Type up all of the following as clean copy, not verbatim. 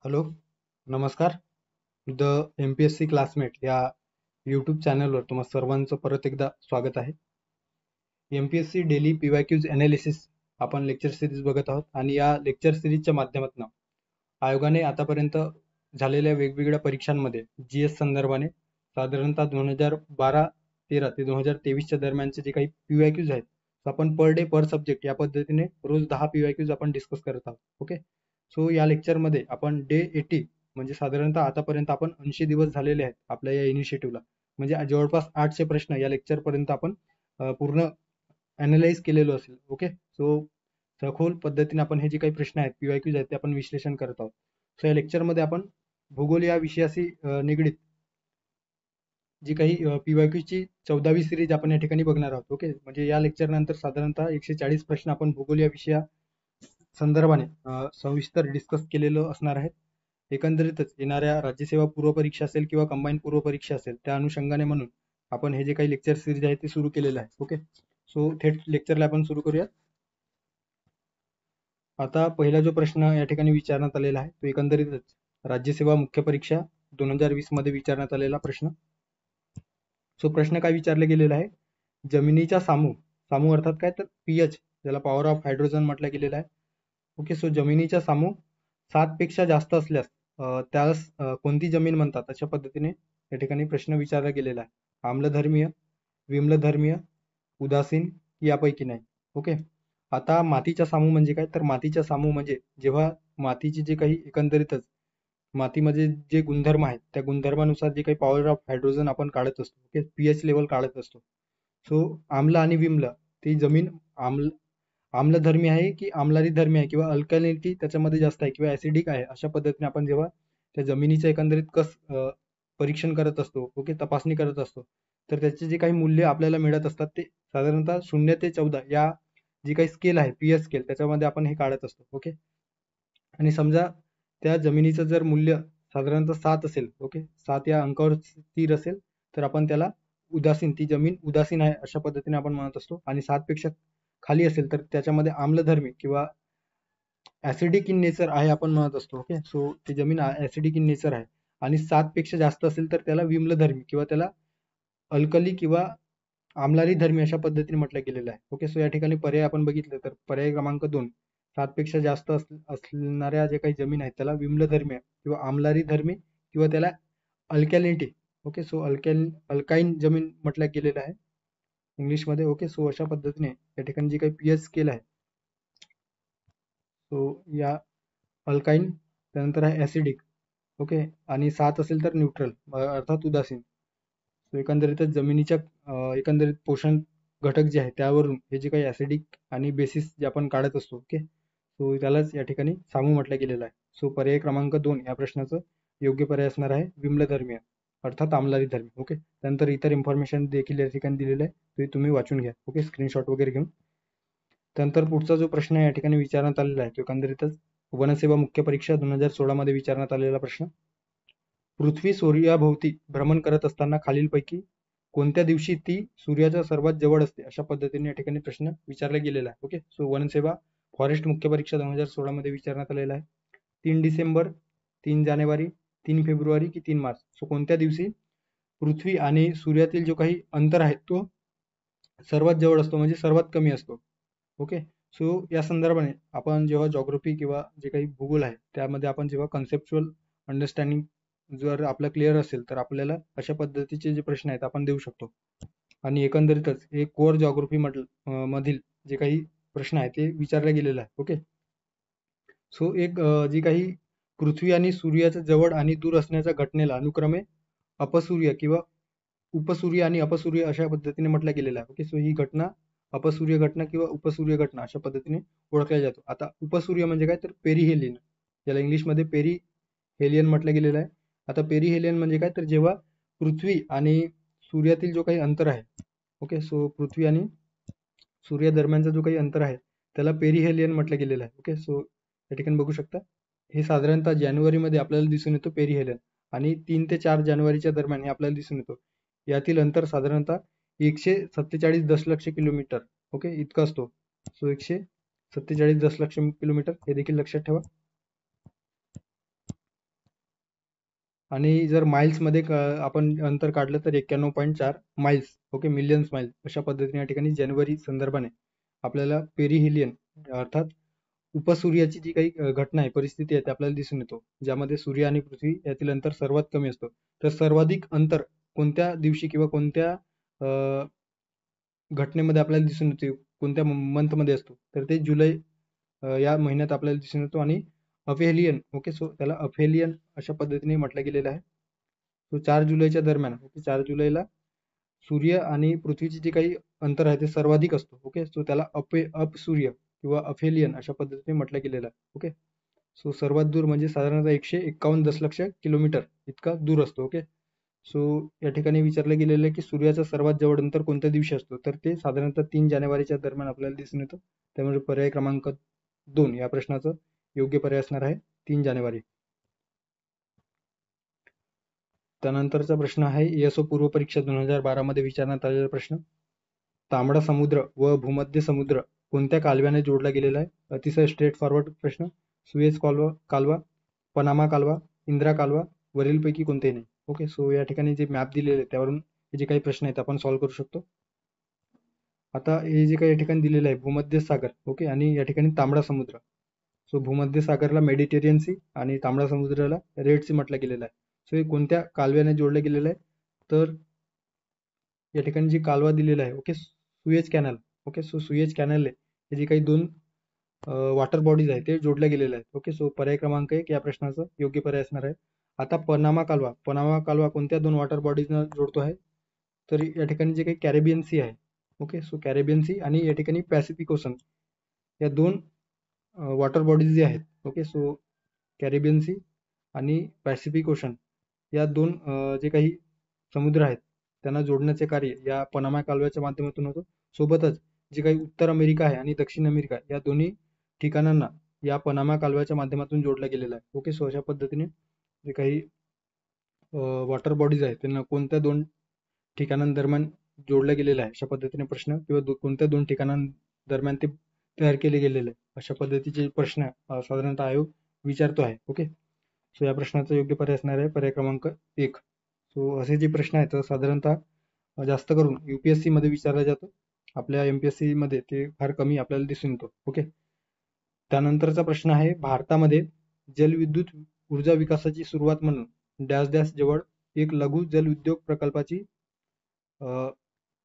Hello, नमस्कार. The MPSC classmate या YouTube चॅनलवर तुम्हा सर्वांचं परत एकदा स्वागत आहे. MPSC डेली PYQs ॲनालिसिस आपण लेक्चर सिरीज बघत आहोत आणि या लेक्चर सिरीजच्या माध्यमातून आयोगाने आतापर्यंत झालेल्या वेगवेगळ्या परीक्षांमध्ये GS संदर्भाने साधारणतः 2012-13 ते 2023च्या दरम्यानचे जे काही PYQs आहेत, तर आपण पर डे पर सब्जेक्ट या पद्धतीने रोज 10 PYQs आपण डिस्कस करत आहोत. ओके, सो या लेक्चरमध्ये आपण डे 80 म्हणजे साधारणतः आतापर्यंत आपण 80 दिवस झालेले आहेत आपल्या या इनिशिएटिव्हला, म्हणजे जवळपास 800 प्रश्न या लेक्चर पर्यंत आपण पूर्ण अनालाइज केलेलो असेल. ओके, सो सखोल पद्धतीने आपण हे जे काही प्रश्न आहेत PYQs आहेत ते आपण विश्लेषण करत आहोत. सो या लेक्चरमध्ये आपण भूगोल या विषयाशी निगडीत जी काही PYQ ची 14वी सिरीज आपण या ठिकाणी बघणार आहोत. ओके, म्हणजे या लेक्चर नंतर साधारणतः 140 प्रश्न आपण भूगोल या विषया संदर्भाने सविस्तर डिस्कस केलेलं असणार आहे. एकंदरीतच येणाऱ्या राज्यसेवा पूर्व परीक्षा असेल किंवा कंबाईन पूर्व परीक्षा असेल त्या अनुषंगाने म्हणून आपण हे जे काही लेक्चर सिरीज आहे ते सुरू केलेलं आहे. ओके, सो थेट लेक्चरला आपण सुरू करूयात. आता पहिला जो प्रश्न या ठिकाणी विचारण्यात आलेला आहे तो एकंदरीतच राज्यसेवा मुख्य परीक्षा 2020 मध्ये विचारण्यात आलेला प्रश्न. सो प्रश्न काय विचारले गेलेला आहे, जमिनीच्या सामू अर्थात काय तर pH ज्याला पॉवर ऑफ हायड्रोजन म्हटलं गेलेलं आहे. ओके, सो जमिनीच्या सामू 7 पेक्षा जास्त असल्यास त्यास कोणती जमीन म्हणतात अशा पद्धतीने या ठिकाणी प्रश्न विचारला गेलेला आहे. आम्लधर्मीय, विम्लधर्मीय, उदासीन यापैकी नाही. ओके, आता मातीच्या सामू म्हणजे काय तर मातीच्या सामू म्हणजे जेव्हा मातीची जे काही एकंदरीतच मातीमध्ये जे गुणधर्म आहेत त्या गुणधर्मानुसार जे काही पॉवर ऑफ हायड्रोजन आपण काढत असतो. ओके, pH लेवल काढत असतो. सो आम्ल आणि विम्ल ती जमीन आम्लधर्मी आहे की आम्लारी धर्मी आहे किंवा अल्कलिनिटी त्याच्यामध्ये जास्त आहे किंवा ऍसिडिक आहे अशा पद्धतीने आपण जेव्हा त्या जमिनीचं एकंदरीत परीक्षण करत असतो, ओके, तपासणी करत असतो, तर त्याचे जे काही मूल्य आपल्याला मिळत असतात ते साधारणतः 0 ते 14 या जी काही स्केल आहे pH स्केल त्याच्यामध्ये आपण हे काढत असतो. ओके, आणि समजा त्या जमिनीचं जर मूल्य साधारणतः 7 असेल, ओके, 7 या अंकावर स्थिर असेल तर आपण त्याला उदासीन, ती जमीन उदासीन आहे अशा पद्धतीने आपण म्हणत असतो. आणि 7 पेक्षा खाली असेल तर त्याच्यामध्ये आम्लधर्मी किंवा ऍसिडिक इन नेचर आहे आपण म्हणत असतो. ओके, सो ती जमीन ऍसिडिक इन नेचर आहे. आणि 7 पेक्षा जास्त असेल तर त्याला विम्लधर्मी किंवा त्याला अल्कली किंवा आम्लारी धर्मी अशा पद्धतीने म्हटलं गेलेलं आहे. ओके, सो या ठिकाणी पर्याय आपण बघितलं तर पर्याय क्रमांक 2 7 पेक्षा जास्त असणाऱ्या जे काही जमीन आहेत त्याला विम्लधर्मी किंवा आम्लारी धर्मी किंवा त्याला अल्कॅलिनिटी, ओके, सो अल्काईन जमीन म्हटलं गेलेलं आहे इंग्लिशमध्ये. ओके, सो अशा पद्धतीने या ठिकाणी जे काही pH स्केल आहे सो या अल्काईन, त्यानंतर आहे ऍसिडिक, ओके, आणि 7 असेल तर न्यूट्रल अर्थात उदासीन. सो एकंदरीतच जमिनीच्या एकंदरीत पोषण घटक जे आहे त्यावरून हे जे काही ऍसिडिक आणि बेसिस जे आपण काढत असतो, ओके, सो त्यालाच या ठिकाणी सामू म्हटलं गेलेलं आहे. सो पर्याय क्रमांक 2 या प्रश्नाचं योग्य पर्याय असणार आहे विम्लधर्मीय अर्थात आम्लारी धर्मी. ओके, त्यानंतर इतर इन्फॉर्मेशन देखील या ठिकाणी दिलेलं आहे, ते तुम्ही वाचून घ्या. ओके, स्क्रीनशॉट वगैरे घेऊन. त्यानंतर पुढचा जो प्रश्न या ठिकाणी विचारण्यात आलेला आहे तो एकंदरीतच वनसेवा मुख्य परीक्षा 2016 मध्ये विचारण्यात आलेला प्रश्न. पृथ्वी सूर्याभोवती भ्रमण करत असताना खालीलपैकी कोणत्या दिवशी ती सूर्याच्या सर्वात जवळ असते अशा पद्धतीने या ठिकाणी प्रश्न विचारला गेलेला आहे. ओके, सो वनसेवा फॉरेस्ट मुख्य परीक्षा 2016 मध्ये विचारण्यात आलेला आहे. 3 डिसेंबर, 3 जानेवारी, 3 फेब्रुवारी की 3 मार्च. सो कोणत्या दिवशी पृथ्वी आणि सूर्यातील जो काही अंतर आहे तो सर्वात जवळ असतो म्हणजे सर्वात कमी असतो. ओके, सो या संदर्भाने आपण जेव्हा जॉग्राफी किंवा जे काही भूगोल आहे त्यामध्ये आपण जेव्हा कन्सेप्च्युअल अंडरस्टँडिंग जर आपलं क्लिअर असेल तर आपल्याला अशा पद्धतीचे जे प्रश्न आहेत आपण देऊ शकतो. आणि एकंदरीतच हे कोर जॉग्राफी मधील जे काही प्रश्न आहे ते विचारले गेलेलं आहे. ओके, सो एक जी काही पृथ्वी आणि सूर्याच्या जवळ आणि दूर असण्याच्या घटनेला अनुक्रमे अपसूर्य किंवा उपसूर्य आणि अपसूर्य अशा पद्धतीने म्हटलं गेलेलं आहे. ओके, सो ही घटना अपसूर्य घटना किंवा उपसूर्य घटना अशा पद्धतीने ओळखल्या जातो. आता उपसूर्य म्हणजे काय तर पेरिहेलियन, ज्याला इंग्लिशमध्ये पेरिहेलियन म्हटलं गेलेलं आहे. आता पेरिहेलियन म्हणजे काय तर जेव्हा पृथ्वी आणि सूर्यातील जो काही अंतर आहे, ओके, सो पृथ्वी आणि सूर्य दरम्यानचा जो काही अंतर आहे त्याला पेरिहेलियन म्हटलं गेलेलं आहे. ओके, सो या ठिकाणी बघू शकता हे साधारणतः जानेवारीमध्ये आपल्याला दिसून येतो पेरिहेलियन, आणि 3 ते 4 जानेवारीच्या दरम्यान हे आपल्याला दिसून येतो. यातील अंतर साधारणतः 147 दशलक्ष किलोमीटर, ओके, इतका असतो. सो 147 दशलक्ष किलोमीटर हे देखील लक्षात ठेवा. आणि जर माइल्समध्ये आपण अंतर काढलं तर 91.4 माइल्स, ओके, मिलियन्स माइल्स अशा पद्धतीने या ठिकाणी जानेवारी संदर्भाने आपल्याला पेरिहिलियन अर्थात उपसूर्याची जी काही घटना आहे, परिस्थिती आहे, ते आपल्याला दिसून येतो, ज्यामध्ये सूर्य आणि पृथ्वी यातील अंतर सर्वात कमी असतो. तर सर्वाधिक अंतर कोणत्या दिवशी किंवा कोणत्या घटनेमध्ये आपल्याला दिसून येते, कोणत्या मंथमध्ये असतो, तर ते जुलै या महिन्यात आपल्याला दिसून येतो आणि अफेलियन, ओके, सो त्याला अफेलियन अशा पद्धतीने म्हटलं गेलेलं आहे. सो 4 जुलैच्या दरम्यान, ओके, 4 जुलैला सूर्य आणि पृथ्वीचे जे काही अंतर आहे ते सर्वाधिक असतो, ओके, सो त्याला अपसूर्य किंवा अफेलियन अशा पद्धतीने म्हटलं गेलेलं आहे. ओके, सो सर्वात दूर म्हणजे साधारणतः 151 दशलक्ष किलोमीटर इतका दूर असतो. ओके, सो या ठिकाणी विचारलं गेलेलं आहे की सूर्याचा सर्वात जवळ अंतर कोणत्या दिवशी असतो, तर ते साधारणतः 3 जानेवारीच्या दरम्यान आपल्याला दिसून येतं. त्यामुळे पर्याय क्रमांक 2 या प्रश्नाचं योग्य पर्याय असणार आहे 3 जानेवारी. त्यानंतरचा प्रश्न आहे ESO पूर्व परीक्षा 2012 मध्ये विचारण्यात आलेला प्रश्न. तांबडा समुद्र व भूमध्य समुद्र कोणत्या कालव्याने जोडला गेलेला आहे? अतिशय स्ट्रेट फॉरवर्ड प्रश्न. सुएझ कालवा, पनामा कालवा, इंदिरा कालवा, वरीलपैकी कोणतेही नाही. ओके, सो या ठिकाणी जे मॅप दिलेले आहे त्यावरून हे जे काही प्रश्न आहेत आपण सॉल्व्ह करू शकतो. आता हे जे काही या ठिकाणी दिलेलं आहे भूमध्य सागर, ओके, आणि या ठिकाणी तांबडा समुद्र. सो भूमध्य सागरला मेडिटेरियन सी आणि तांबडा समुद्राला रेड सी म्हटलं गेलेलं आहे. सो हे कोणत्या कालव्याने जोडलं गेलेलं आहे, तर या ठिकाणी जी कालवा दिलेला आहे, okay, Suez canal. Okay, so Suez canal हे जे काही 2 वॉटर बॉडीज आहेत ते जोडले गेलेले आहेत. ओके, सो पर्याय क्रमांक 1 या प्रश्नाचं योग्य पर्याय असणार आहे. आता पनामा कालवा कोणत्या 2 वॉटर बॉडीजना जोडतो आहे, तर या ठिकाणी जे काही कॅरेबियन सी आहे, ओके, सो कॅरेबियन सी आणि या ठिकाणी पॅसिफिक ओशन या 2 वॉटर बॉडीज जे आहेत, ओके, सो कॅरेबियन सी आणि पॅसिफिक ओशन या 2 जे काही समुद्र आहेत त्यांना जोडण्याचे कार्य या पनामा कालव्याच्या माध्यमातून होतं. सोबतच जे काही उत्तर अमेरिका आहे आणि दक्षिण अमेरिका या दोन्ही ठिकाणांना या पनामा कालव्याच्या माध्यमातून जोडलं गेलेलं आहे. ओके, सो अशा पद्धतीने जे काही वॉटर बॉडीज आहेत त्यांना कोणत्या 2 ठिकाणांदरम्यान जोडलं गेलेलं आहे अशा पद्धतीने प्रश्न किंवा कोणत्या 2 ठिकाणांदरम्यान ते तयार केले गेलेले आहे अशा पद्धतीचे प्रश्न साधारणतः आयोग विचारतो आहे. ओके, सो या प्रश्नाचा योग्य पर्याय असणार आहे पर्याय क्रमांक 1. सो असे जे प्रश्न आहेत साधारणतः जास्त करून UPSC मध्ये विचारला जातो. आपल्या MPSC मध्ये ते फार कमी आपल्याला दिसून येतो. ओके, त्यानंतरचा प्रश्न आहे भारतामध्ये जलविद्युत ऊर्जा विकासाची सुरुवात म्हणून डॅश डॅश जवळ एक लघु जलउद्योग प्रकल्पाची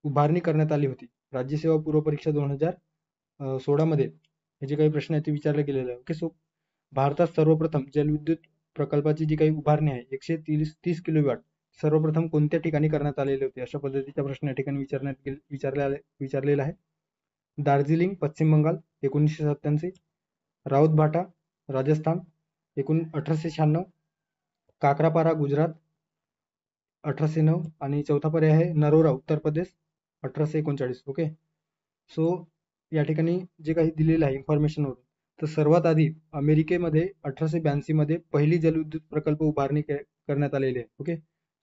उभारणी करण्यात आली होती. राज्यसेवा पूर्व परीक्षा 2016 मध्ये हे जे काही प्रश्न आहेत ते विचारले गेलेले आहे. ओके, सो भारतात सर्वप्रथम जलविद्युत प्रकल्पाची जी काही उभारणी आहे 130 किलोवॅट सर्वप्रथम कोणत्या ठिकाणी करण्यात आलेले होते अशा पद्धतीचा प्रश्न या ठिकाणी विचारलेला आहे. दार्जिलिंग पश्चिम बंगाल 1987, राऊतभाटा राजस्थान 1896, काकरापारा गुजरात 1809 आणि चौथा पर्याय आहे नरोरा उत्तर प्रदेश 1839. ओके, सो या ठिकाणी जे काही दिलेलं आहे इन्फॉर्मेशन वरून, तर सर्वात आधी अमेरिकेमध्ये 1882 मध्ये पहिली जलविद्युत प्रकल्प उभारणी करण्यात आलेली आहे. ओके,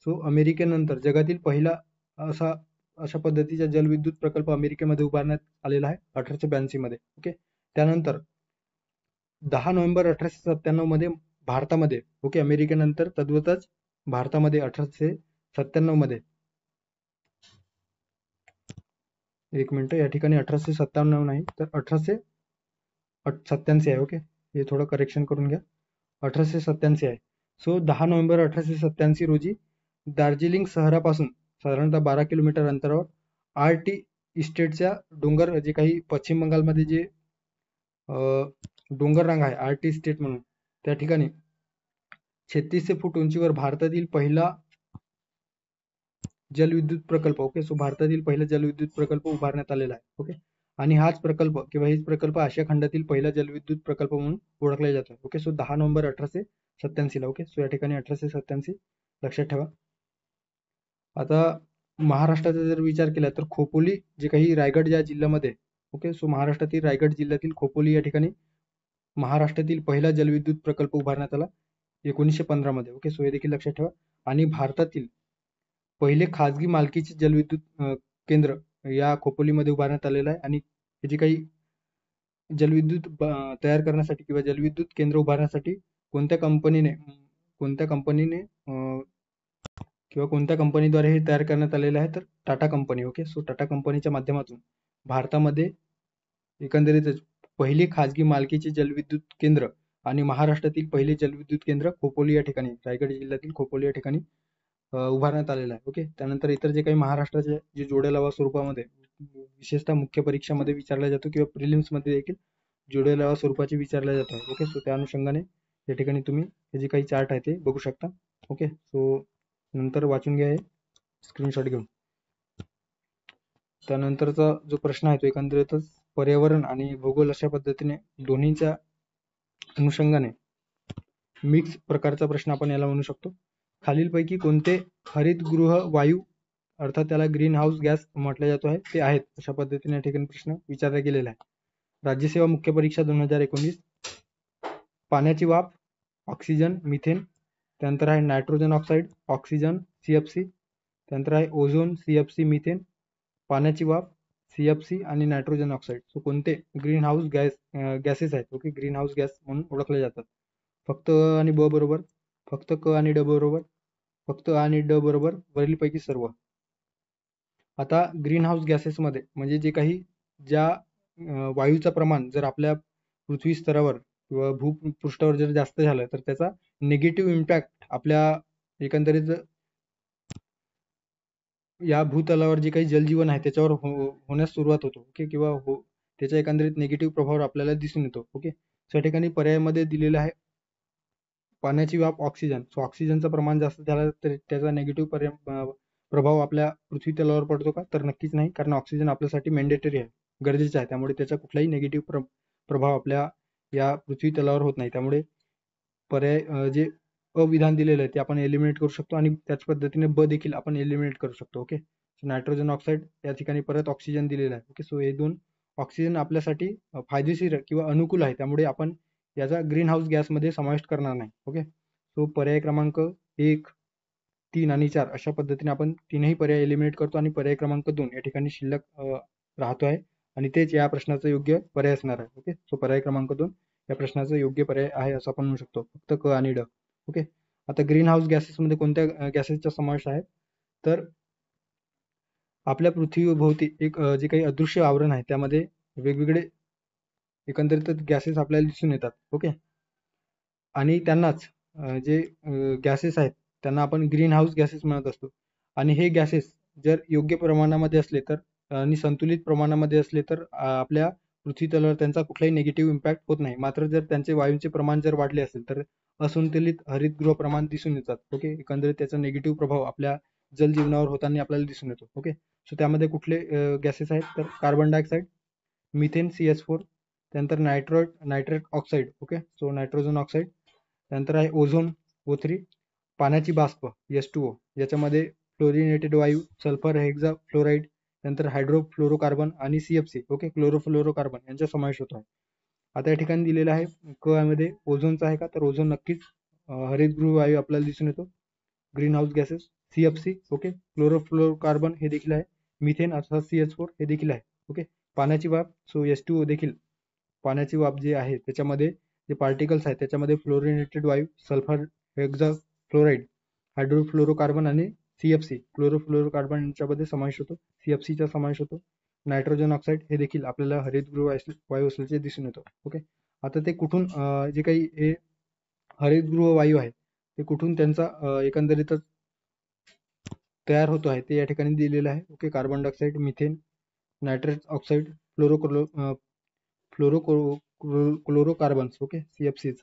सो अमेरिकेनंतर जगातील पहिला अशा पद्धतीचा जलविद्युत प्रकल्प अमेरिकेमध्ये उभारण्यात आलेला आहे 1882 मध्ये. ओके, त्यानंतर 10 नोव्हेंबर 1897 मध्ये भारतामध्ये, ओके, अमेरिकेनंतर तद्वतच भारतामध्ये 1897 मध्ये, एक मिनिट, या ठिकाणी 1897 नाही तर 1887 आहे. ओके, हे थोडं करेक्शन करून घ्या, 1887 आहे. सो 10 नोव्हेंबर 1887 रोजी दार्जिलिंग शहरापासून साधारणतः 12 किलोमीटर अंतरावर RT इस्टेटच्या डोंगर जे काही पश्चिम बंगालमध्ये जे डोंगर रांग आहे RT इस्टेट म्हणून, त्या ठिकाणी 3600 फूट उंचीवर भारतातील पहिला जलविद्युत प्रकल्प, ओके, सो भारतातील पहिला जलविद्युत प्रकल्प उभारण्यात आलेला आहे. ओके, आणि हाच प्रकल्प किंवा हेच प्रकल्प आशिया खंडातील पहिला जलविद्युत प्रकल्प म्हणून ओळखला जातो. ओके, सो 10 नोव्हेंबर 1887 ला. ओके, सो या ठिकाणी 1887 लक्षात ठेवा. आता महाराष्ट्राचा जर विचार केला तर खोपोली जे काही रायगड या जिल्ह्यामध्ये, ओके, सो महाराष्ट्रातील रायगड जिल्ह्यातील खोपोली या ठिकाणी महाराष्ट्रातील पहिला जलविद्युत प्रकल्प उभारण्यात आला 1915 मध्ये. ओके, सो हे देखील लक्षात ठेवा. आणि भारतातील पहिले खाजगी मालकीचे जलविद्युत केंद्र या खोपोलीमध्ये उभारण्यात आलेलं आहे. आणि जे काही जलविद्युत तयार करण्यासाठी किंवा जलविद्युत केंद्र उभारण्यासाठी कोणत्या कंपनीने कोणत्या कंपनीने किंवा कोणत्या कंपनीद्वारे हे तयार करण्यात आलेलं आहे, तर Tata company. Okay, so Tata कंपनीच्या माध्यमातून भारतामध्ये एकंदरीतच पहिली खाजगी मालकीचे जलविद्युत केंद्र आणि महाराष्ट्रातील पहिले जलविद्युत केंद्र खोपोली या ठिकाणी, रायगड जिल्ह्यातील खोपोली या ठिकाणी उभारण्यात आलेला आहे. ओके, त्यानंतर इतर जे काही महाराष्ट्राचे जे जोड्या स्वरूपामध्ये विशेषतः मुख्य परीक्षामध्ये विचारला जातो किंवा प्रिलिम्स मध्ये देखील जोड्या स्वरूपाचे विचारले जात आहे. ओके, सो त्या अनुषंगाने या ठिकाणी तुम्ही हे जे काही चार्ट आहे ते बघू शकता. ओके, सो नंतर वाचून घ्या हे स्क्रीनशॉट घेऊन. त्यानंतरचा जो प्रश्न आहे तो एकंदरीतच पर्यावरण आणि भूगोल अशा पद्धतीने दोन्हीच्या अनुषंगाने मिक्स प्रकारचा प्रश्न आपण याला म्हणू शकतो. खालीलपैकी कोणते हरितगृह वायू अर्थात त्याला ग्रीन हाऊस गॅस म्हटलं जातो आहे ते आहेत, अशा पद्धतीने या ठिकाणी प्रश्न विचारला गेलेला आहे. राज्यसेवा मुख्य परीक्षा 2019. पाण्याची वाफ ऑक्सिजन मिथेन, त्यानंतर आहे नायट्रोजन ऑक्साईड ऑक्सिजन CFC, त्यानंतर आहे ओझोन CFC मिथेन, पाण्याची वाफ CFC आणि नायट्रोजन ऑक्साईड. सो कोणते ग्रीन हाऊस गॅसेस आहेत. ओके, ग्रीन हाऊस गॅस म्हणून ओळखले जातात. फक्त आणि ब बरोबर, फक्त क आणि ड बरोबर, फक्त आणि ड बरोबर, वरीलपैकी सर्व. आता ग्रीन हाऊस गॅसेसमध्ये म्हणजे जे काही ज्या वायूचं प्रमाण जर आपल्या पृथ्वी स्तरावर किंवा भूपृष्ठावर जर जास्त झालं तर त्याचा निगेटिव्ह इम्पॅक्ट आपल्या एकंदरीत या भूतलावर जे काही जलजीवन आहे त्याच्यावर होण्यास सुरुवात होतो. ओके, किंवा त्याचा एकंदरीत निगेटिव्ह प्रभाव आपल्याला दिसून येतो. ओके, त्या ठिकाणी पर्यायामध्ये दिलेलं आहे पाण्याची वाफ ऑक्सिजन. सो ऑक्सिजनचं प्रमाण जास्त झालं तर त्याचा निगेटिव्ह प्रभाव आपल्या पृथ्वी तलावर पडतो का, तर नक्कीच नाही, कारण ऑक्सिजन आपल्यासाठी मॅन्डेटरी आहे, गरजेचं आहे. त्यामुळे त्याचा कुठलाही निगेटिव्ह प्रभाव आपल्या या पृथ्वी तलावर होत नाही. त्यामुळे पर्याय जे अविधान दिलेलं आहे ते आपण एलिमिनेट करू शकतो आणि त्याच पद्धतीने ब देखील आपण एलिमिनेट करू शकतो. ओके, नायट्रोजन ऑक्साईड या ठिकाणी परत ऑक्सिजन दिलेलं आहे. ओके, सो हे दोन ऑक्सिजन आपल्यासाठी फायदेशीर किंवा अनुकूल आहे, त्यामुळे आपण याचा ग्रीन हाऊस गॅसमध्ये समाविष्ट करणार नाही. ओके, सो पर्याय क्रमांक 1, 3 आणि 4 अशा पद्धतीने आपण तीनही पर्याय एलिमिनेट करतो आणि पर्याय क्रमांक 2 या ठिकाणी शिल्लक राहतो आहे आणि तेच या प्रश्नाचं योग्य पर्याय असणार आहे. ओके, सो पर्याय क्रमांक 2 या प्रश्नाचं योग्य पर्याय आहे असं आपण म्हणू शकतो, फक्त क आणि ड. ओके, आता ग्रीन हाऊस गॅसेसमध्ये कोणत्या गॅसेसचा समावेश आहे, तर आपल्या पृथ्वीभोवती एक जे काही अदृश्य आवरण आहे त्यामध्ये वेगवेगळे एकंदरीत गॅसेस आपल्याला दिसून येतात. ओके, आणि त्यांनाच जे गॅसेस आहेत त्यांना आपण ग्रीन हाऊस गॅसेस म्हणत असतो. आणि हे गॅसेस जर योग्य प्रमाणामध्ये असले तर आणि संतुलित प्रमाणामध्ये असले तर आपल्या पृथ्वी तलावर त्यांचा कुठलाही निगेटिव्ह इम्पॅक्ट होत नाही. मात्र जर त्यांचे वायूचे प्रमाण जर वाढले असेल तर असंतुलित हरितगृह प्रमाण दिसून येतात. ओके, एकंदरीत त्याचा निगेटिव्ह प्रभाव आपल्या जलजीवनावर होताना आपल्याला दिसून येतो. ओके, सो त्यामध्ये कुठले गॅसेस आहेत, तर कार्बन डायऑक्साईड, मिथेन CH4, त्यानंतर nitrate oxide. Okay, so nitrogen oxide, त्यानंतर आहे ओझोन O3, पाण्याची बाष्प H2O, याच्यामध्ये फ्लोरिनेटेड वायू सल्फर हेक्झा फ्लोराईड, त्यानंतर हायड्रोफ्लोरोकार्बन आणि CFC. ओके, क्लोरोफ्लोरोकार्बन यांचा समावेश होतो आहे. आता या ठिकाणी दिलेलं आहे क मध्ये ओझोनचा आहे का, तर ओझोन नक्कीच हरितगृह वायू आपल्याला दिसून येतो, green house gases CFC. Okay, chlorofluorocarbon हे देखील आहे, मिथेन अर्थात CH4 हे देखील आहे. ओके, पाण्याची वाफ सो H2O देखील पाण्याची वाफ जे आहे त्याच्यामध्ये जे पार्टिकल्स आहेत त्याच्यामध्ये फ्लोरिनेटेड वायू सल्फर हेक्झा फ्लोराईड, हायड्रोफ्लोरोकार्बन आणि CFC क्लोरोफ्लोरोकार्बन यांच्यामध्ये समावेश होतो, CFCचा समावेश होतो. नायट्रोजन ऑक्साईड हे देखील आपल्याला हरितगृह वायू असल्याचे दिसून येतो. ओके, आता ते कुठून जे काही हे हरितगृह वायू आहे ते कुठून त्यांचा एकंदरीतच तयार होतो आहे ते या ठिकाणी दिलेलं आहे. Okay, carbon dioxide, methane, nitrate oxide, fluorocarbons. Okay, CFCs.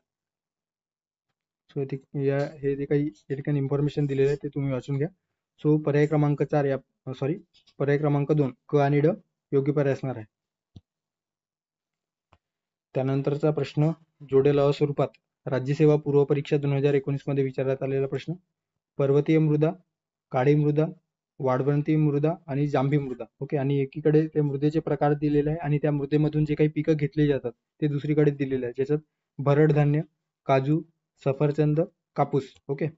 So हे जे काही या ठिकाणी इन्फॉर्मेशन दिलेलं आहे ते तुम्ही वाचून घ्या. सो पर्याय क्रमांक 4 या पर्याय क्रमांक 2 क आणि ड योग्य पर्याय असणार आहे. त्यानंतरचा प्रश्न जोड्या स्वरूपात राज्यसेवा पूर्व परीक्षा 2019 मध्ये विचारण्यात आलेला प्रश्न. पर्वतीय मृदा, काळी मृदा, वाळवंटी मृदा आणि जांभी मृदा. ओके, आणि एकीकडे ते मृदेचे प्रकार दिलेले आहे आणि त्या मृदेमधून जे काही पिकं घेतली जातात ते दुसरीकडे दिलेले आहे, ज्याच्यात भरड धान्य, काजू, सफरचंद, कापूस. ओके,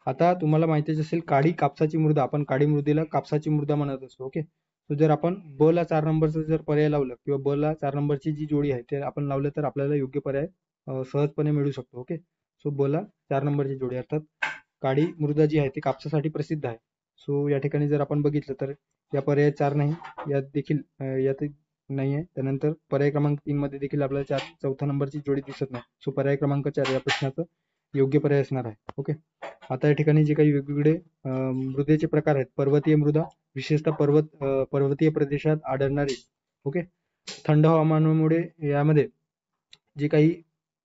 आता तुम्हाला माहितीच असेल काळी कापसाची मृदा, आपण काळी मृदेला कापसाची मृदा म्हणत असतो. ओके, तर जर आपण ब ला 4 नंबरचं जर पर्याय लावलं किंवा ब ला 4 नंबरची जी जोडी आहे ते आपण लावलं तर आपल्याला योग्य पर्याय सहजपणे मिळू शकतो. ओके, सो बोला 4 नंबरची जोडी, अर्थात काळी मृदा जी आहे ती कापसासाठी प्रसिद्ध आहे. सो या ठिकाणी जर आपण बघितलं तर या पर्याय 4 नाही, यात देखील यात नाही आहे. त्यानंतर पर्याय क्रमांक 3 मध्ये देखील आपल्याला चौथ्या नंबरची जोडी दिसत नाही. सो पर्याय क्रमांक 4 या प्रश्नाचं योग्य पर्याय असणार आहे. ओके. आता या ठिकाणी जे काही वेगवेगळे मृदेचे प्रकार आहेत, पर्वतीय मृदा, विशेषतः पर्वतीय प्रदेशात आढळणारी, ओके, थंड हवामानामुळे यामध्ये जे काही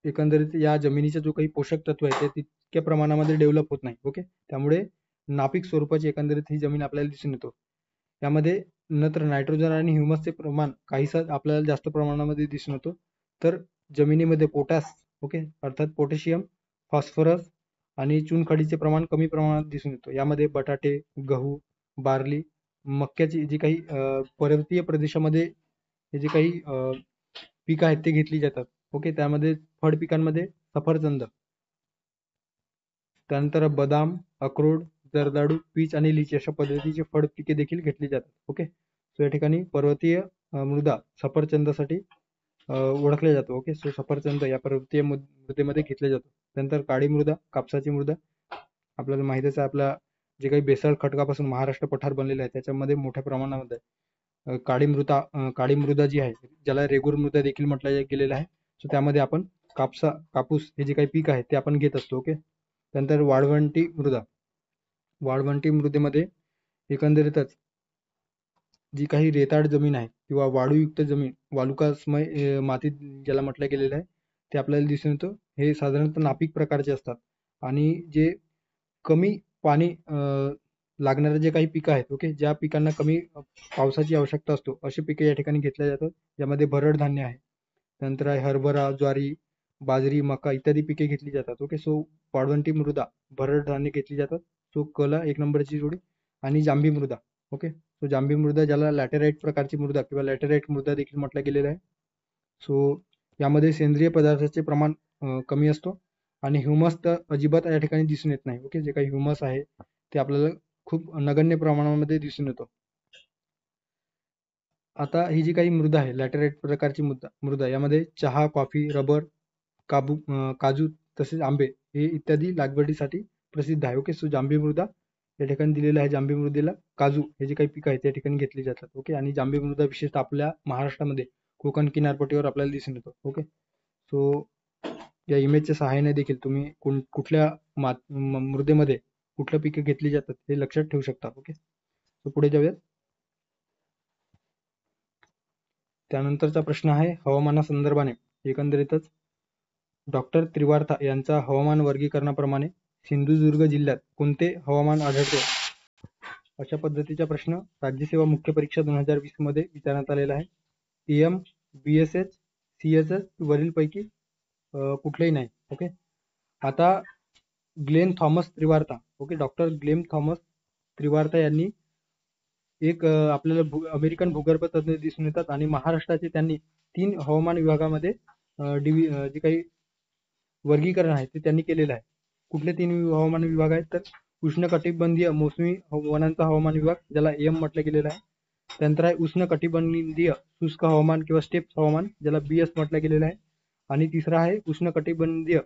एकंदरीत या जमिनीचा जो काही पोषक तत्व आहे ते तितक्या प्रमाणामध्ये डेव्हलप होत नाही. ओके. त्यामुळे नापीक स्वरूपाची एकंदरीत ही जमीन आपल्याला दिसून येतो. यामध्ये नत्र, नायट्रोजन आणि ह्युमसचे प्रमाण काहीसा आपल्याला जास्त प्रमाणामध्ये दिसून येतो. तर जमिनीमध्ये पोटॅश, ओके, अर्थात पोटॅशियम, फॉस्फरस आणि चुनखडीचे प्रमाण कमी प्रमाणात दिसून येतो. यामध्ये बटाटे, गहू, बार्ली, मक्याची जी काही पर्वतीय प्रदेशामध्ये हे जे काही पिकं आहेत ते घेतली जातात. ओके. त्यामध्ये फळ पिकांमध्ये सफरचंद, त्यानंतर बदाम, अक्रोड, जर्दाळू, पीच आणि लिची अशा पद्धतीची फळ पिके देखील घेतली जातात. ओके. सो या ठिकाणी पर्वतीय मृदा सफरचंदासाठी ओळखले जातो. ओके. सो सफरचंद या पर्वतीय मृदेमध्ये घेतले जातो. त्यानंतर काळी मृदा, कापसाची मृदा, आपल्याला माहितीच आहे, आपला जे काही बेसाल्ट खडकापासून महाराष्ट्र पठार बनलेलं आहे त्याच्यामध्ये मोठ्या प्रमाणामध्ये काळी मृदा जी आहे, ज्याला रेगूर मृदा देखील म्हटलं गेलेलं आहे. सो त्यामध्ये आपण कापूस हे जे काही पीक आहे ते आपण घेत असतो. ओके. त्यानंतर वाळवंटी मृदेमध्ये एकंदरीतच जी काही रेताड जमीन आहे किंवा वाळूयुक्त जमीन, वालुकामय मातीत ज्याला म्हटलं गेलेलं आहे, ते आपल्याला दिसून येतं. हे साधारणतः नापीक प्रकारचे असतात आणि जे कमी पाणी लागणारे जे काही पिकं आहेत, ओके, ज्या पिकांना कमी पावसाची आवश्यकता असतो अशी पिके या ठिकाणी घेतल्या जातात. यामध्ये भरड धान्य आहे, त्यानंतर आहे हरभरा, ज्वारी, बाजरी, मका इत्यादी पिके घेतली जातात. ओके. सो वाळवंटी मृदा, भरड धान्य घेतली जातात. सो कला 1 नंबरची जोडी. आणि जांभी मृदा. ओके. सो जांभी मृदा ज्याला लॅटेराइट प्रकारची मृदा किंवा लॅटेराइट मृदा देखील म्हटलं गेलेलं आहे. सो यामध्ये सेंद्रिय पदार्थाचे प्रमाण कमी असतो आणि ह्युमस तर अजिबात या ठिकाणी दिसून येत नाही. ओके. जे काही ह्युमस आहे ते आपल्याला खूप नगण्य प्रमाणामध्ये दिसून येतो. आता ही जी काही मृदा आहे, लॅटेराइट प्रकारची मृदा, यामध्ये चहा, कॉफी, रबर, काजू तसेच आंबे हे इत्यादी लागवडीसाठी प्रसिद्ध आहे. ओके. सो जांभी मृदा या ठिकाणी दिलेलं आहे. जांभी मृदेला काजू हे जे काही पिकं आहेत त्या ठिकाणी घेतली जातात. ओके. आणि जांभी मृदा विशेषतः आपल्या महाराष्ट्रामध्ये कोकण किनारपट्टीवर आपल्याला दिसून येतो. ओके. सो या इमेजच्या सहाय्याने देखील तुम्ही कुठल्या मृदेमध्ये कुठलं पिकं घेतली जातात हे लक्षात ठेवू शकता. ओके. सो पुढे जाऊयात. त्यानंतरचा प्रश्न आहे हवामानासंदर्भाने एकंदरीतच डॉक्टर त्रिवार्ता यांचा हवामान वर्गीकरणाप्रमाणे सिंधुदुर्ग जिल्ह्यात कोणते हवामान आढळते, अशा पद्धतीचा प्रश्न राज्यसेवा मुख्य परीक्षा 2020 मध्ये विचारण्यात आलेला आहे. PM, BSH, CSS वरीलपैकी कुठलेही नाही. ओके. आता Glen Thomas Trewartha, okay, doctor Glen Thomas Trewartha यांनी एक आपल्याला अमेरिकन भूगर्भ तज्ञ दिसून येतात आणि महाराष्ट्राचे त्यांनी 3 हवामान विभागामध्ये जे काही वर्गीकरण आहे ते त्यांनी केलेलं आहे. कुठले 3 हवामान विभाग आहेत तर उष्णकटिबंधीय मोसमी वनांचा हवामान विभाग, ज्याला AM म्हटलं गेलेलं आहे. त्यानंतर आहे उष्णकटिबंधीय शुष्क हवामान किंवा स्टेप हवामान, ज्याला BS म्हटलं गेलेलं आहे. आणि तिसरा आहे उष्णकटिबंधीय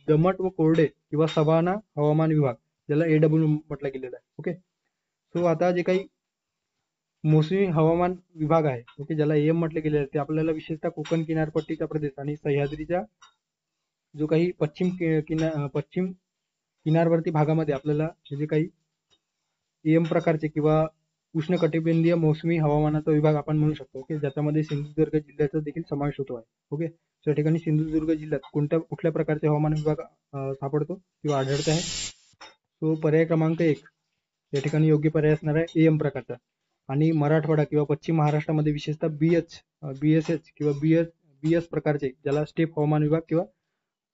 दमट व कोरडे किंवा सवाना हवामान विभाग, ज्याला AW म्हटलं गेलेलं आहे. ओके. सो आता जे काही मोसमी हवामान विभाग आहे, ओके, ज्याला AM म्हटले गेले आहे, ते आपल्याला विशेषतः कोकण किनारपट्टीचा प्रदेश आणि सह्याद्रीच्या जो काही पश्चिम किनारवर्ती भागामध्ये आपल्याला जे काही AM प्रकारचे किंवा उष्णकटिबंधीय मोसमी हवामानाचा विभाग आपण म्हणू शकतो. ओके. ज्याच्यामध्ये सिंधुदुर्ग जिल्ह्याचा देखील समावेश होतो आहे. ओके. त्या ठिकाणी सिंधुदुर्ग जिल्ह्यात कुठल्या प्रकारचे हवामान विभाग सापडतो किंवा आढळत आहे. तो पर्याय क्रमांक 1 या ठिकाणी योग्य पर्याय असणार आहे AM प्रकारचा. आणि मराठवाडा किंवा पश्चिम महाराष्ट्रामध्ये विशेषतः BSH किंवा BS प्रकारचे, ज्याला स्टेप हवामान विभाग किंवा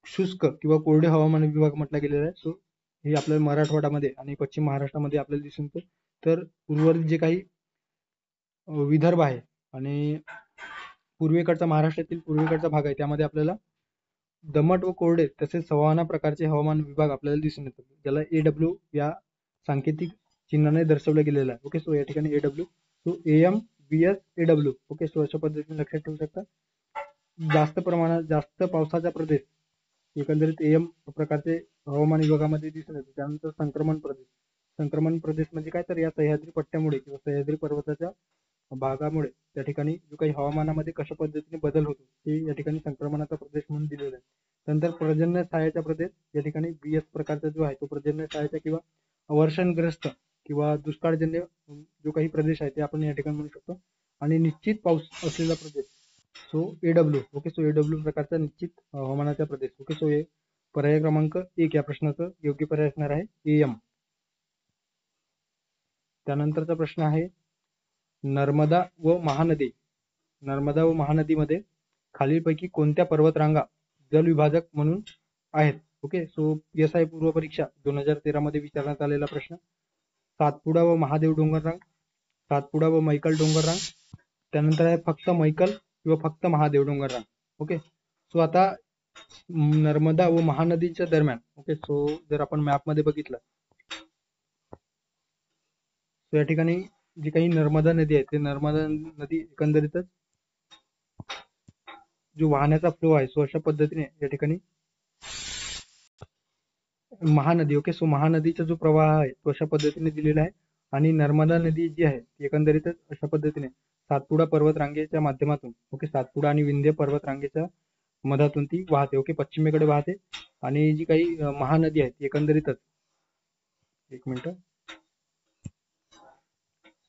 शुष्क किंवा कोरडे हवामान विभाग म्हटलं गेलेलं आहे. सो हे आपल्याला मराठवाड्यामध्ये आणि पश्चिम महाराष्ट्रामध्ये आपल्याला दिसून येतं. तर उर्वरित जे काही विदर्भ आहे आणि पूर्वेकडचा महाराष्ट्रातील पूर्वेकडचा भाग आहे त्यामध्ये आपल्याला दमट व कोरडे तसेच सवाना प्रकारचे हवामान विभाग आपल्याला दिसून येतात, ज्याला AW या सांकेतिक चिन्हाने दर्शवलं गेलेलं आहे. ओके. सो या ठिकाणी AW, so AM, BS, AW. Okay. So अशा पद्धतीने लक्षात ठेवू शकता. जास्त प्रमाणात जास्त पावसाचा प्रदेश एकंदरीत AM प्रकारचे हवामान विभागामध्ये दिसून येते. त्यानंतर संक्रमण प्रदेश म्हणजे काय, तर या सह्याद्री पट्ट्यामुळे किंवा सह्याद्री पर्वताच्या भागामुळे त्या ठिकाणी जो काही हवामानामध्ये कशा पद्धतीने बदल होतो ते या ठिकाणी संक्रमणाचा प्रदेश म्हणून दिलेला आहे. नंतर पर्जन्य छायाचा प्रदेश, या ठिकाणी BS प्रकारचा जो आहे तो पर्जन्य छायाचा किंवा वर्षणग्रस्त किंवा दुष्काळजन्य जो काही प्रदेश आहे ते आपण या ठिकाणी म्हणू शकतो. आणि निश्चित पाऊस असलेला प्रदेश, so AW. Okay, so AW प्रकारचा निश्चित हवामानाचा प्रदेश. ओके, सो हे पर्याय क्रमांक 1 या प्रश्नाचं योग्य पर्याय असणार आहे AM. त्यानंतरचा प्रश्न आहे नर्मदा व महानदीमध्ये खालीलपैकी कोणत्या पर्वतरांगा जलविभाजक म्हणून आहेत. ओके, सो PSI पूर्व परीक्षा 2013 मध्ये विचारण्यात आलेला प्रश्न. सातपुडा व महादेव डोंगररांग, सातपुडा व मैकल डोंगररांग, त्यानंतर आहे फक्त मैकल किंवा फक्त महादेव डोंगररांग. ओके, सो आता नर्मदा व महानदीच्या दरम्यान, ओके, सो जर आपण मॅप मध्ये बघितलं तर या ठिकाणी जी काही नर्मदा नदी आहे ते नर्मदा नदी एकंदरीतच जो वाहण्याचा फ्लो आहे सो अशा पद्धतीने या ठिकाणी महानदी, ओके, सो महानदीचा जो प्रवाह आहे तो अशा पद्धतीने दिलेला आहे. आणि नर्मदा नदी जी आहे ती एकंदरीतच अशा पद्धतीने सातपुडा पर्वत रांगेच्या माध्यमातून, ओके, सातपुडा आणि विंध्य पर्वत रांगेच्या मधातून ती वाहते. ओके, पश्चिमेकडे वाहते. आणि जी काही महानदी आहे ती एकंदरीतच, एक मिनिट,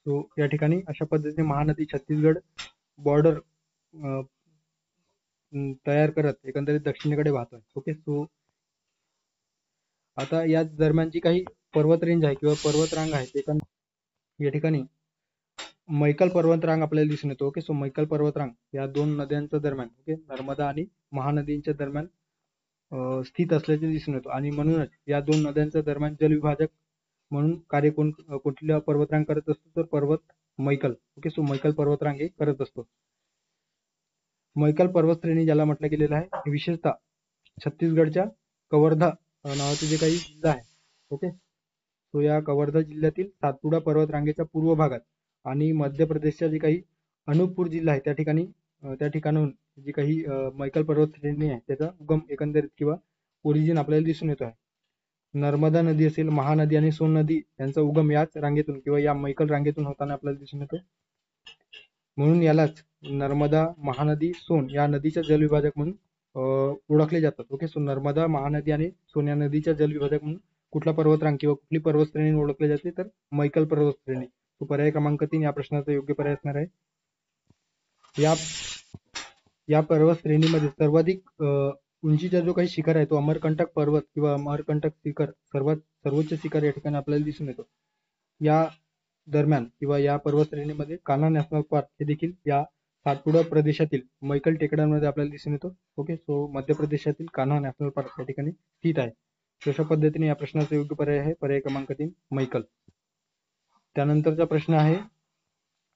सो या ठिकाणी अशा पद्धतीने महानदी छत्तीसगड बॉर्डर तयार करत एकंदरीत दक्षिणेकडे वाहतोय. ओके, सो आता या दरम्यान जी काही पर्वत रेंज आहे किंवा पर्वतरांग आहे ते या ठिकाणी मैकल पर्वतरांग आपल्याला दिसून येतो. ओके, सो मैकल पर्वतरांग या दोन नद्यांच्या दरम्यान, ओके, नर्मदा आणि महानदींच्या दरम्यान स्थित असल्याचे दिसून येतो. आणि म्हणूनच या दोन नद्यांच्या दरम्यान जलविभाजक म्हणून कार्य कुठल्या पर्वतरांग करत असतो, तर पर्वत मैकल. ओके, सो मैकल पर्वतरांग हे करत असतो. मैकल पर्वत श्रेणी ज्याला म्हटलं गेलेलं आहे, विशेषतः छत्तीसगडच्या कवर्धा नावाचे जे काही जिल्हा आहे, ओके, सो या कवर्धा जिल्ह्यातील सातपुडा पर्वत रांगेच्या पूर्व भागात आणि मध्य प्रदेशच्या जे काही अनूपपूर जिल्हा आहे त्या ठिकाणाहून जी काही मैकल पर्वत श्रेणी आहे त्याचा उगम एकंदरीत किंवा ओरिजिन आपल्याला दिसून येतो आहे. नर्मदा नदी असेल, महानदी आणि सोन नदी यांचा उगम याच रांगेतून किंवा या मैकल रांगेतून होताना आपल्याला दिसून येतो. म्हणून यालाच नर्मदा, महानदी, सोन या नदीच्या जलविभाजक म्हणून ओळखले जातात. ओके, सो नर्मदा, महानदी आणि सोन या नदीच्या जलविभाजक म्हणून कुठला पर्वतरांग किंवा कुठली पर्वतश्रेणी ओळखली जाते, तर मैकल पर्वतश्रेणी. तो पर्याय क्रमांक 3 या प्रश्नाचा योग्य पर्याय असणार आहे. या पर्वत श्रेणीमध्ये सर्वाधिक उंचीचा जो काही शिखर आहे तो अमरकंटक पर्वत किंवा अमरकंटक शिखर सर्वोच्च शिखर या ठिकाणी आपल्याला दिसून येतो. या दरम्यान किंवा या पर्वत श्रेणीमध्ये कान्हा नॅशनल पार्क हे देखील या सातपुडा प्रदेशातील मैकल टेकड्यांमध्ये आपल्याला दिसून येतो. ओके, सो मध्य प्रदेशातील कान्हा नॅशनल पार्क या ठिकाणी स्थित आहे. अशा पद्धतीने या प्रश्नाचा योग्य पर्याय आहे पर्याय क्रमांक 3 मैकल. त्यानंतरचा प्रश्न आहे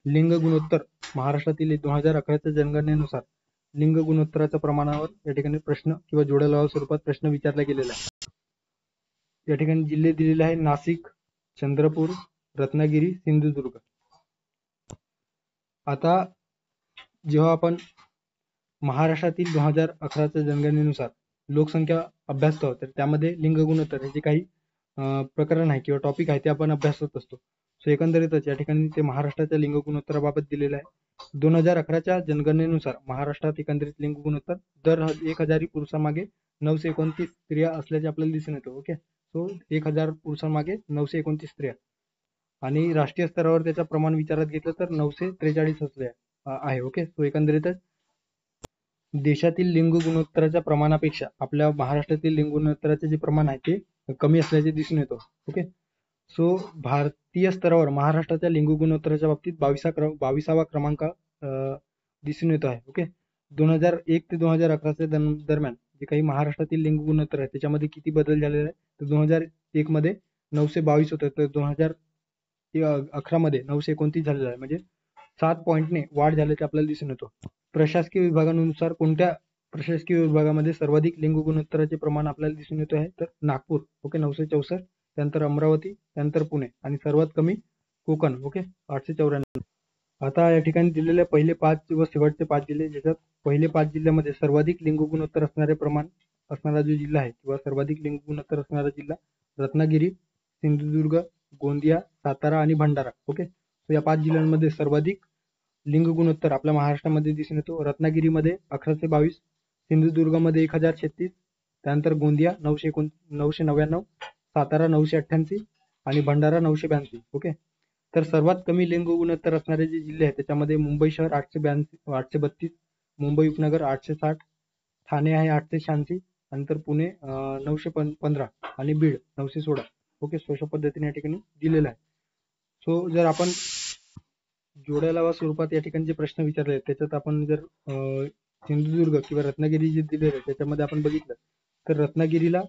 लिंग गुणोत्तर. महाराष्ट्रातील 2011च्या जनगणनेनुसार लिंग गुणोत्तराच्या प्रमाणावर या ठिकाणी प्रश्न किंवा जोड्या स्वरूपात प्रश्न विचारला गेलेला आहे. या ठिकाणी जिल्हे दिलेले आहे नाशिक, चंद्रपूर, रत्नागिरी, सिंधुदुर्ग. आता जेव्हा आपण महाराष्ट्रातील 2011च्या जनगणनेनुसार लोकसंख्या अभ्यासतो तर त्यामध्ये लिंग गुणोत्तर हे जे काही प्रकरण आहे किंवा टॉपिक आहे ते आपण अभ्यासत असतो. सो एकंदरीतच या ठिकाणी ते महाराष्ट्राच्या लिंग गुणोत्तराबाबत दिलेलं आहे. 2011च्या जनगणनेनुसार महाराष्ट्रात एकंदरीत लिंग गुणोत्तर दर 1000 पुरुषांमागे 929 स्त्रिया असल्याचे आपल्याला दिसून येतो. ओके, सो 1000 पुरुषांमागे 929 स्त्रिया. आणि राष्ट्रीय स्तरावर त्याचं प्रमाण विचारात घेतलं तर 943 असले आहे. ओके, सो एकंदरीतच देशातील लिंग गुणोत्तराच्या प्रमाणापेक्षा आपल्या महाराष्ट्रातील लिंग गुणोत्तराचे जे प्रमाण आहे ते कमी असल्याचे दिसून येतो. ओके, सो भारतीय स्तरावर महाराष्ट्राच्या लिंग गुणोत्तराच्या बाबतीत 22वा क्रमांक दिसून येतो आहे. ओके, 2001 ते 2011च्या दरम्यान जे काही महाराष्ट्रातील लिंग गुणोत्तर आहे त्याच्यामध्ये किती बदल झालेला आहे, तर 2001 मध्ये 922 होतं, तर 2011 मध्ये 929 झालेलं आहे. म्हणजे 7 पॉईंटने वाढ झाल्याचे आपल्याला दिसून येतो. प्रशासकीय विभागानुसार कोणत्या प्रशासकीय विभागामध्ये सर्वाधिक लिंग गुणोत्तराचे प्रमाण आपल्याला दिसून येतो आहे, तर नागपूर. ओके, 964, त्यानंतर अमरावती, त्यानंतर पुणे आणि सर्वात कमी कोकण. ओके, 894. आता या ठिकाणी दिलेले पहिले 5 व शेवटचे 5 जिल्हे, ज्याच्यात पहिले 5 जिल्ह्यामध्ये सर्वाधिक लिंग गुणोत्तर असणारे प्रमाण असणारा जो जिल्हा आहे किंवा सर्वाधिक लिंग गुणोत्तर असणारा जिल्हा रत्नागिरी, सिंधुदुर्ग, गोंदिया, सातारा आणि भंडारा. ओके, या 5 जिल्ह्यांमध्ये सर्वाधिक लिंग गुणोत्तर आपल्या महाराष्ट्रामध्ये दिसून येतो. रत्नागिरीमध्ये 1122, सिंधुदुर्गमध्ये 1036, त्यानंतर गोंदिया 999, सातारा 988 आणि भंडारा 982. ओके, तर सर्वात कमी लिंग गुणोत्तर असणारे जे जिल्हे आहेत त्याच्यामध्ये मुंबई शहर 832, मुंबई उपनगर 860, ठाणे आहे 886, नंतर पुणे 915 आणि बीड 916. ओके, सो अशा पद्धतीने या ठिकाणी दिलेलं आहे. सो जर आपण जोड्या लावा स्वरूपात या ठिकाणी जे प्रश्न विचारले आहेत त्याच्यात आपण जर सिंधुदुर्ग किंवा रत्नागिरी जे दिलेले आहे त्याच्यामध्ये आपण बघितलं तर रत्नागिरीला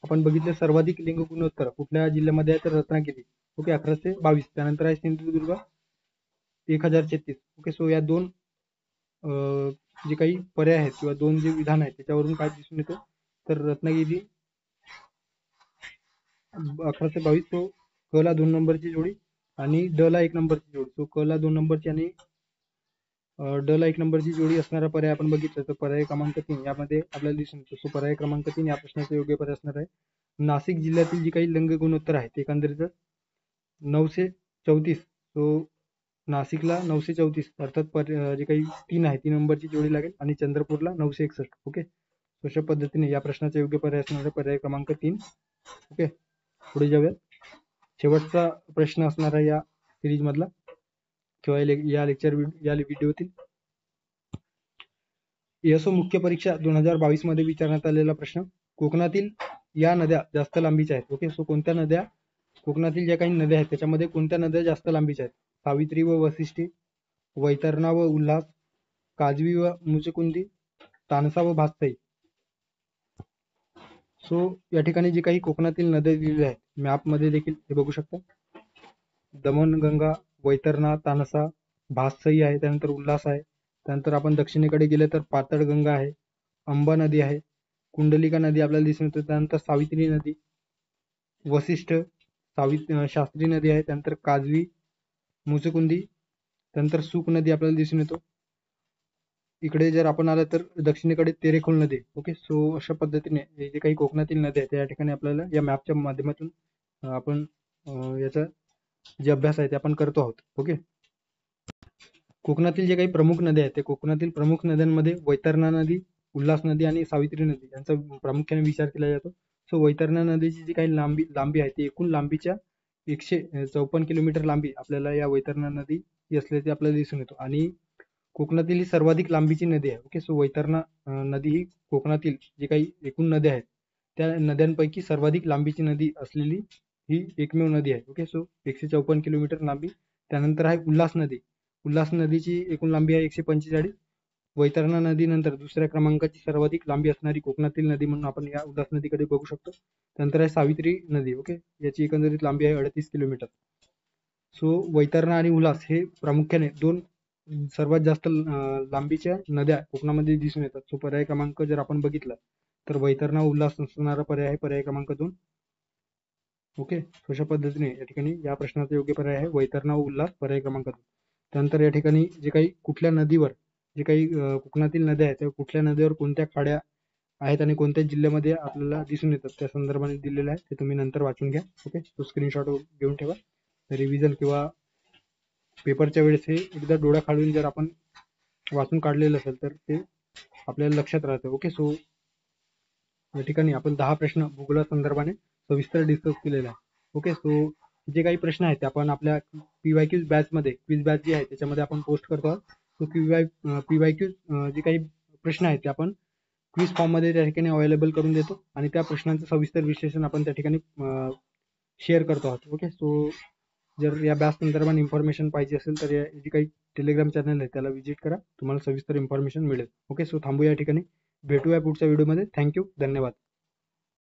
आपण बघितलं सर्वाधिक लिंग गुणोत्तर कुठल्या जिल्ह्यामध्ये आहे तर रत्नागिरी. ओके, 1122. त्यानंतर आहे सिंधुदुर्ग 1036. ओके, सो या दोन जे काही पर्याय आहेत किंवा दोन जे विधान आहेत त्याच्यावरून काय दिसून येतं तर रत्नागिरी 1122 तो क ला 2 नंबरची जोडी आणि ड ला 1 नंबरची जोडी. तो क ला 2 नंबरची आणि ड ला 1 नंबरची जोडी असणारा पर्याय आपण बघितलं तर पर्याय क्रमांक 3 यामध्ये आपल्याला दिसून येतो. सो पर्याय क्रमांक 3 या प्रश्नाचा योग्य पर्याय असणार आहे. नाशिक जिल्ह्यातील जी काही लिंग गुणोत्तर आहे ते एकंदरीत 934. सो नाशिकला 934 अर्थात जे काही 3 आहे 3 नंबरची जोडी लागेल आणि चंद्रपूरला 961. ओके, अशा पद्धतीने या प्रश्नाचा योग्य पर्याय असणार आहे पर्याय क्रमांक 3. ओके, पुढे जाऊया. शेवटचा प्रश्न असणार आहे या सिरीज मधला किंवा या व्हिडिओतील. यसो मुख्य परीक्षा 2022 मध्ये विचारण्यात आलेला प्रश्न. कोकणातील या नद्या जास्त लांबीच्या आहेत. ओके, सो कोणत्या नद्या कोकणातील ज्या काही नद्या आहेत त्याच्यामध्ये कोणत्या नद्या जास्त लांबीच्या आहेत? सावित्री व वसिष्ठी, वैतरणा व उल्हास, काजवी व मुचकुंदी, तानसा व भातसाई. सो या ठिकाणी जे काही कोकणातील नद्या दिलेल्या आहेत मॅप मध्ये देखील हे बघू शकता. दमनगंगा, वैतरणा, तानसा, भातसाई आहे, त्यानंतर उल्हास आहे, त्यानंतर आपण दक्षिणेकडे गेले तर पाताळगंगा आहे, अंबा नदी आहे, कुंडलिका नदी आपल्याला दिसून येते, त्यानंतर सावित्री नदी, वसिष्ठ, शास्त्री नदी आहे, त्यानंतर काजवी, मुचकुंदी, त्यानंतर सुक नदी आपल्याला दिसून येतो. इकडे जर आपण आलं तर दक्षिणेकडे तेरेखोल नदी. ओके, सो अशा पद्धतीने जे काही कोकणातील नदी आहे त्या ठिकाणी आपल्याला या मॅपच्या माध्यमातून आपण याचा जे अभ्यास आहे ते आपण करतो आहोत. ओके, कोकणातील जे काही प्रमुख नद्या आहेत ते कोकणातील प्रमुख नद्यांमध्ये वैतरणा नदी, उल्हास नदी आणि सावित्री नदी यांचा प्रामुख्याने विचार केला जातो. सो वैतरणा नदीची जी काही लांबी आहे ती एकूण लांबीच्या 154 किलोमीटर लांबी आपल्याला या वैतरणा नदी असल्याचे आपल्याला दिसून येतो आणि कोकणातील ही सर्वाधिक लांबीची नदी आहे. ओके, सो वैतरणा नदी ही कोकणातील जे काही एकूण नद्या आहेत त्या नद्यांपैकी सर्वाधिक लांबीची नदी असलेली ही एकमेव नदी आहे. ओके, सो 154 किलोमीटर लांबी. त्यानंतर आहे उल्हास नदी. उल्हास नदीची एकूण लांबी आहे 145. वैतरणा नदीनंतर दुसऱ्या क्रमांकाची सर्वाधिक लांबी असणारी कोकणातील नदी म्हणून आपण या उल्हास नदीकडे बघू शकतो. त्यानंतर आहे सावित्री नदी. ओके, याची एकंदरीत लांबी आहे 38 किलोमीटर. सो वैतरणा आणि उल्हास हे प्रामुख्याने दोन सर्वात जास्त लांबीच्या नद्या कोकणामध्ये दिसून येतात. सो पर्याय क्रमांक जर आपण बघितला तर वैतरणा उल्हास असणारा पर्याय आहे पर्याय क्रमांक 2. ओके, अशा पद्धतीने या ठिकाणी या प्रश्नाचा योग्य पर्याय आहे वैतरणा उल्हास पर्याय क्रमांक 2. त्यानंतर या ठिकाणी जे काही कुठल्या नदीवर जे काही कोकणातील नद्या आहेत त्या कुठल्या नदीवर कोणत्या खाड्या आहेत आणि कोणत्या जिल्ह्यामध्ये आपल्याला दिसून येतात त्या संदर्भाने दिलेलं आहे ते तुम्ही नंतर वाचून घ्या. ओके, तो स्क्रीनशॉट घेऊन ठेवा. रिव्हिजन किंवा पेपरच्या वेळेस हे एकदा डोळ्याखालून जर आपण वाचून काढलेलं असेल तर ते आपल्याला लक्षात राहतं. ओके, सो या ठिकाणी आपण 10 प्रश्न भूगोला संदर्भाने सविस्तर डिस्कस केलेला आहे. ओके, सो जे काही प्रश्न आहेत ते आपण आपल्या PYQ बॅच मध्ये क्विज बॅच जी आहे त्याच्यामध्ये आपण पोस्ट करतो आहोत. तो PYQ जे काही प्रश्न आहेत ते आपण क्विज फॉर्म मध्ये त्या ठिकाणी अवेलेबल करून देतो आणि त्या प्रश्नांचं सविस्तर विश्लेषण आपण त्या ठिकाणी शेअर करतो आहोत. ओके, सो जर या बॅच संदर्भात इन्फॉर्मेशन पाहिजे असेल तर जी काही टेलिग्राम चॅनल आहे त्याला व्हिजिट करा, तुम्हाला सविस्तर इन्फॉर्मेशन मिळेल. ओके, सो थांबूया या ठिकाणी, भेटूया पुढच्या व्हिडिओमध्ये. थँक्यू, धन्यवाद.